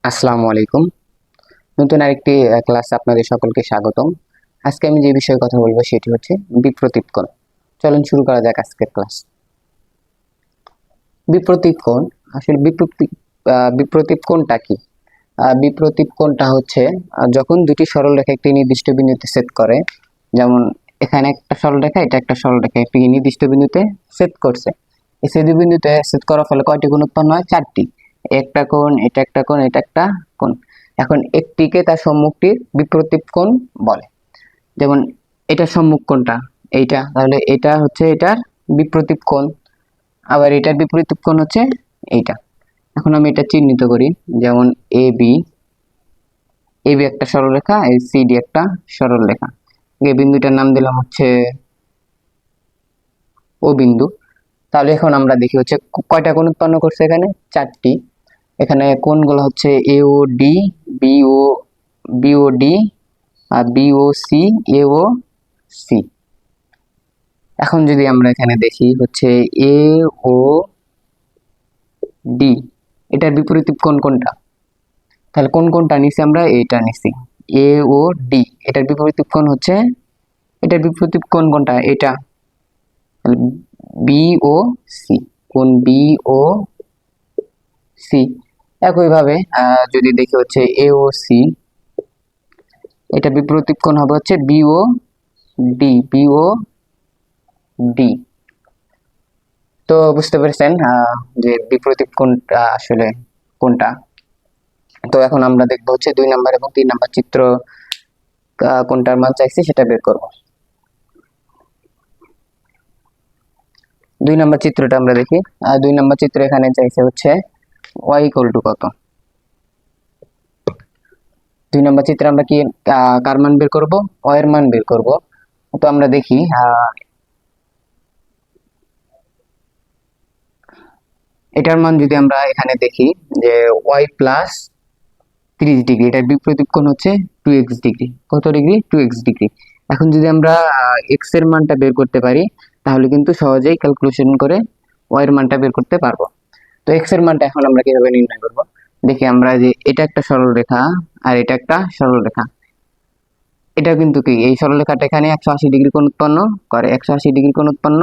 আসসালামু আলাইকুম। নতুন আরেকটি ক্লাসে আপনাদের সকলকে স্বাগতম। আজকে আমি যে বিষয়ে কথা বলবো সেটি হচ্ছে বিপ্রতীপ কোণ। চলুন শুরু করা যাক আজকের ক্লাস। বিপ্রতীপ কোণ, আসলে বিপ্রতীপ কোণটা কি? বিপ্রতীপ কোণটা হচ্ছে যখন দুটি সরলরেখা একটি নির্দিষ্ট বিন্দুতে ছেদ করে, যেমন এখানে একটা সরলরেখা, এটা একটা সরলরেখা একটি নির্দিষ্ট বিন্দুতে ছেদ করছে। এই ছেদ বিন্দুতে ছেদ করার ফলে কয়টি কোণ উৎপন্ন হয়? চারটি। একটা কোণ, এটা একটা কোণ, এটা একটা কোণ। এখন একটিকে তার সম্মুখটির বিপ্রতীপ কোণ বলে। যেমন এটার সম্মুখ কোণটা এইটা, তাহলে এটা হচ্ছে এটার বিপ্রতীপ কোণ। আবার এটার বিপরীত কোণ হচ্ছে এইটা। এখন আমি এটা চিহ্নিত করি, যেমন এ বি, এ বি একটা সরলরেখা, এই সি ডি একটা সরলরেখা। এই বিন্দুটার নাম দিলাম হচ্ছে ও বিন্দু। তাহলে এখন আমরা দেখি হচ্ছে কয়টা কোণ উৎপন্ন করছে, এখানে চারটি। এখানে কোণগুলো হচ্ছে এ ও ডি, বি ও ডি, আর বি ও সি, এ ও সি। এখন যদি আমরা এখানে দেখি হচ্ছে এ ও ডি, এটার বিপরীত কোণ কোনটা? তাহলে কোন কোণটা নিছি আমরা? এটা নিছি এ ও ডি, এটার বিপরীত কোণ হচ্ছে, এটার বিপরীত কোণ কোনটা? এটা। তাহলে বি ও সি, কোণ বি ও সি। একইভাবে যদি দেখি হচ্ছে এ ও সি, এটা বিপরীত কোণ হবে হচ্ছে বি ও ডি, বি ও ডি। তো বুঝতে পেরেছেন যে বিপরীত কোণটা আসলে কোনটা। তো এখন আমরা দেখবো হচ্ছে 2 নাম্বার এবং 3 নাম্বার চিত্র কোনটার মান চাইছি সেটা বের করব। 2 নাম্বার চিত্রটা আমরা দেখি। 2 নাম্বার চিত্র এখানে চাইছে হচ্ছে y ইকুয়াল টু কত। 2 নাম্বার চিত্রে আমরা কি কার মান বের করব? y এর মান বের করব। তো আমরা দেখি এটার মান যদি আমরা এখানে দেখি যে y প্লাস 30 ডিগ্রি, এটার বিপরীত কোণ হচ্ছে 2x ডিগ্রি। কত ডিগ্রি? 2x degree. এখন যদি আমরা x এর মানটা বের করতে পারি, তাহলে কিন্তু সহজেই ক্যালকুলেশন করে y এর মানটা বের করতে পারবো। তো x এর মানটা এখন আমরা কিভাবে নির্ণয় করব? দেখি আমরা যে এটা একটা সরলরেখা আর এটা একটা সরলরেখা। এটা কিন্তু কি, এই সরলরেখাটা এখানে 180 ডিগ্রি কোণ উৎপন্ন করে, 180 ডিগ্রি কোণ উৎপন্ন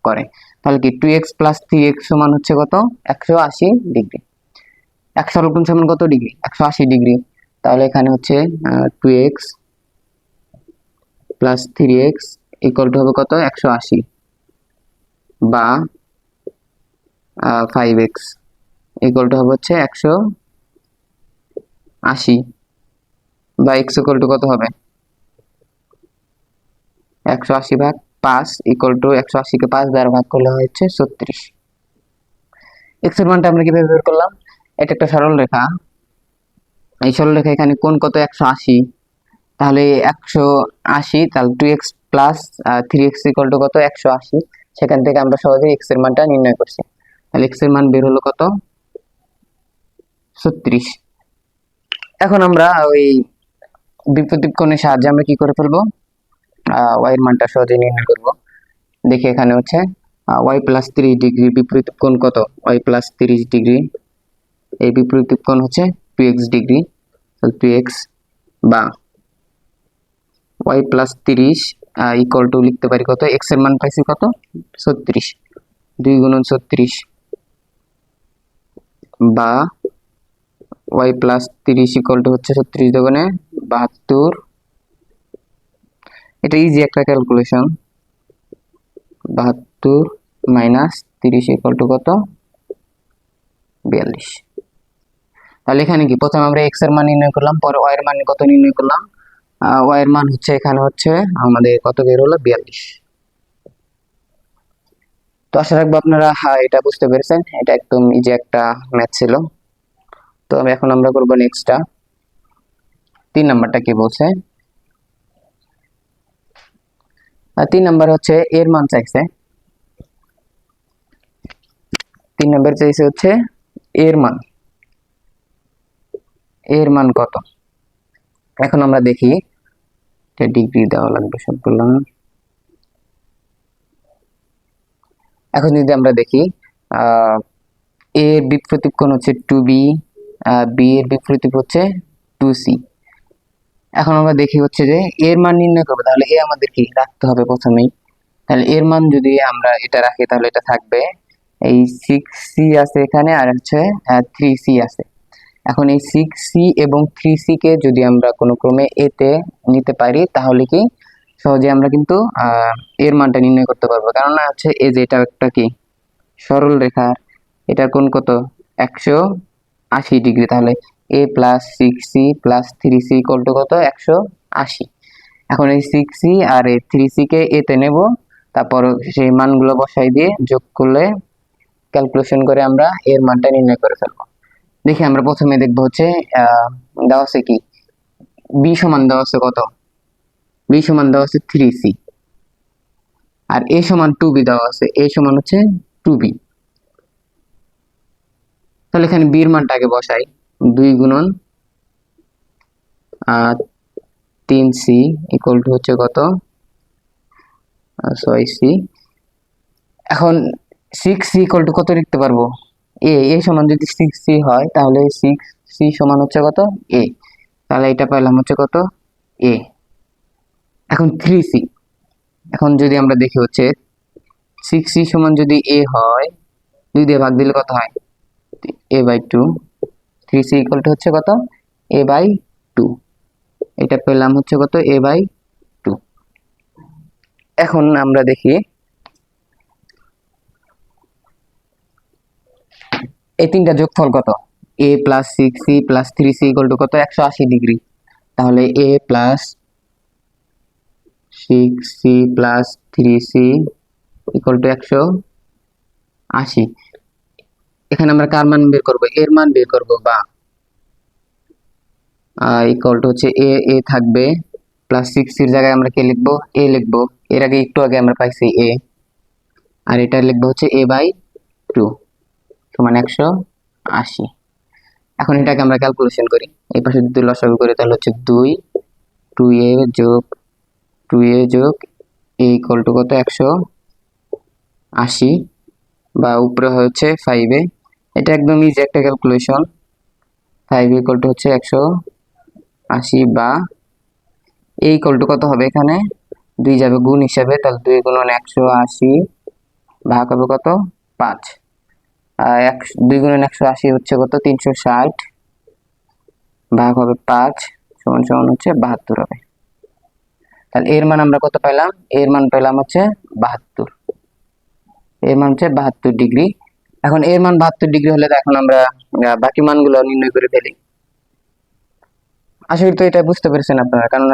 করে। তাহলে কি 2x প্লাস 3x সমান হচ্ছে কত? 180 ডিগ্রি। এক সরল কোণ সমান কত ডিগ্রি? 180 ডিগ্রি। তাহলে এখানে হচ্ছে 2x plus 3x equal to হবে কত? 180, বা 5x ইকুয়াল টু হবে হচ্ছে 180, বা x ইকুয়াল টু কত হবে? 180/5 ইকুয়াল টু 180-কে 5 দ্বারা ভাগ করলে হচ্ছে 36। x এর মানটা আমরা কিভাবে বের করলাম? এটা একটা সরল রেখা, এই সরল রেখা এখানে কোণ কত? 180। তাহলে 180, তাহলে 2x plus 3x equal to কত? 180। সেখান থেকে আমরা সহজে x এর মানটা নির্ণয় করছি। তাহলে x এর মান বের হলো কত? 36। এখন আমরা ওই বিপরীত কোণের সাহায্যে আমরা কি করে ফেলবো? y এর মানটা সহজে নির্ণয় করব। দেখি এখানে হচ্ছে y প্লাস 30 ডিগ্রি বিপরীত কোণ কত? y প্লাস 30 ডিগ্রি, এই বিপরীত কোণ হচ্ছে 2x ডিগ্রি। তাহলে 2x, বা y প্লাস 30 ইকুয়াল টু লিখতে পারি কত? x এর মান পাইছি কত? 36। 2 গুণন 36, বা y প্লাস 30 ইকুয়াল টু হচ্ছে 36 দুগুণে 72। এটা ইজি একটা ক্যালকুলেশন। 72 মাইনাস 30 ইকুয়াল টু কত? 42। তাহলে এখানে কি, প্রথমে আমরা x এর মান নির্ণয় করলাম, পরে y এর মান কত নির্ণয় করলাম? y এর মান হচ্ছে এখানে হচ্ছে আমাদের কত বের হলো? 42। তো আশা রাখবো আপনারা এটা বুঝতে পেরেছেন। এটা একদম ইজি একটা ম্যাথ ছিল। তো এখন আমরা করবো নেক্সটটা। 3 নাম্বারটা কি বলছে? 3 নাম্বার হচ্ছে এর মান চাইছে। 3 নাম্বার চাইছে হচ্ছে এর মান। এর মান কত? এখন আমরা দেখি, এটা ডিগ্রি দেওয়া লাগবে সবগুলো। এখন যদি আমরা দেখি এর বিপরীত কোণ হচ্ছে 2b, বি এর বিপরীত হচ্ছে 2c। এখন আমরা দেখি হচ্ছে যে এর মান নির্ণয় করবো, তাহলে এ আমাদের কি রাখতে হবে প্রথমেই। তাহলে এর মান যদি আমরা এটা রাখি তাহলে এটা থাকবে এই 6c আছে এখানে, আর হচ্ছে 3c আছে। এখন এই 6c এবং 3c কে যদি আমরা কোনো ক্রমে a তে নিতে পারি তাহলে কি সহজে আমরা কিন্তু এর মানটা নির্ণয় করতে পারবো। কেননা হচ্ছে এই যে এটা একটা কি সরল রেখার, এটার কোণ কত 180 ডিগ্রি, তাহলে a plus 6c plus 3c equal to কত 180। এখন এই 6c আর এই 3c কে a তে নেব, তারপর সেই মানগুলো বসাই দিয়ে যোগ করলে ক্যালকুলেশন করে আমরা এর মানটা নির্ণয় করে ফেলবো। দেখি আমরা প্রথমে দেখবো হচ্ছে দেওয়া আছে কি b সমান দেওয়া আছে কত, b সমান দেওয়া আছে 3c, আর a সমান 2b দেওয়া আছে, a সমান হচ্ছে 2b। তাহলে এখানে b এর মানটা আগে বসাই, 2 গুণন 3c ইকুয়াল টু হচ্ছে কত 6c। এখন 6c ইকুয়াল টু কত লিখতে পারবো, a সমান যদি 6c হয় তাহলে 6c সমান হচ্ছে কত a, তাহলে এটা পেলাম হচ্ছে কত a। এখন 3c, এখন যদি আমরা দেখি হচ্ছে 6c সমান যদি a হয় 2 দিয়ে ভাগ দিলে কত হয় a/2, 3c ইকুয়াল টু হচ্ছে কত a/2, এটা পেলাম হচ্ছে কত a/2। এখন আমরা দেখি এই তিনটা যোগফল কত, a plus 6c plus 3c equal to কত 180 ডিগ্রি, তাহলে a plus 6c plus 3c equal to 180। এখানে আমরা কার মান বের করব, এর মান বের করব, বা ইকুয়াল টু হচ্ছে a থাকবে প্লাস 6 এর জায়গায় আমরা কে লিখবো a লিখবো, এর আগে একটু আগে আমরা পাইছি a, আর এটা লিখবো হচ্ছে a/2 সমান 180। এখন এটাকে আমরা ক্যালকুলেশন করি, এই পাশে যদি লসাগু করি তাহলে হচ্ছে 2a যোগ 2a যোগ a ইকুয়াল টু কত 180, বা উপরে হচ্ছে 5a, এটা একদম ইজি একটা ক্যালকুলেশন। 5 ইকুয়াল টু হচ্ছে 180, বা a ইকুয়াল টু কত হবে, এখানে 2 যাবে গুণ হিসাবে, তাহলে 2 গুণন 180 ভাগ হবে কত 5, 2 গুণন 180 হচ্ছে কত 360 ভাগ হবে 5 সমান সমান হচ্ছে 72 হবে। তাহলে এর মান আমরা কত পেলাম, এর মান পেলাম হচ্ছে 72, এর মান হচ্ছে 72 ডিগ্রি। এখন এর মান 72 ডিগ্রি হলে এখন আমরা বাকি মানগুলো নির্ণয় করে ফেলি। আশা করি তো এটা বুঝতে পেরেছেন আপনারা, কারণ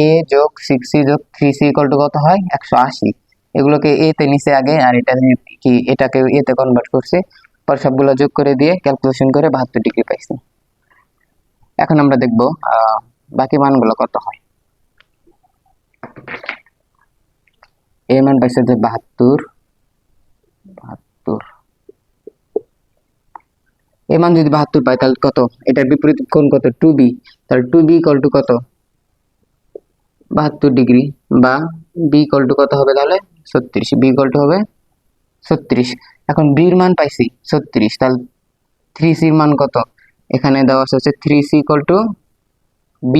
a যোগ 6c যোগ 3c ইকুয়াল টু কত হয় 180, এগুলোকে a তে নিচে আগে, আর এটা কি এটাকে a তে কনভার্ট করছে, পর সবগুলো যোগ করে দিয়ে ক্যালকুলেশন করে 72 ডিগ্রি পাইছি। এখন আমরা দেখব বাকি মানগুলো কত হয়। a মান পাইছে যে 72, এ মান যদি 72 পাই তাহলে কত, এটার বিপরীত কোণ কত 2b, তাহলে 2b ইকুয়াল টু কত 72 ডিগ্রি, বা b ইকুয়াল টু কত হবে তাহলে 36, b ইকুয়াল টু হবে 36। এখন b এর মান পাইছি 36, তাহলে 3c এর মান কত, এখানে দেওয়া আছে 3c equal to b,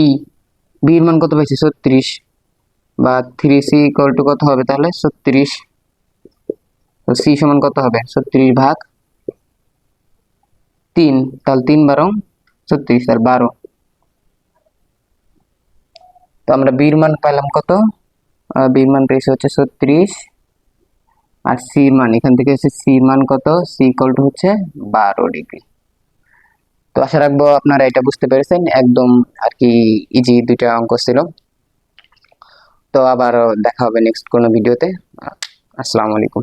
b এর মান কত পাইছি 36, বা 3c ইকুয়াল টু কত হবে তাহলে 36, তো c সমান কত হবে 36 ভাগ 3, তাহলে 3 12 36, আর 12। তো আমরা b এর মান পেলাম কত, b এর মান পেয়েছি হচ্ছে 36, আর c এর মান এখান থেকে হচ্ছে c এর মান কত, c ইকুয়াল টু হচ্ছে 12 ডিগ্রি। তো আশা রাখবো আপনারা এটা বুঝতে পেরেছেন, একদম আর কি ইজি দুইটা অঙ্ক ছিল। তো আবার দেখা হবে নেক্সট কোনো ভিডিওতে। আসসালামু আলাইকুম।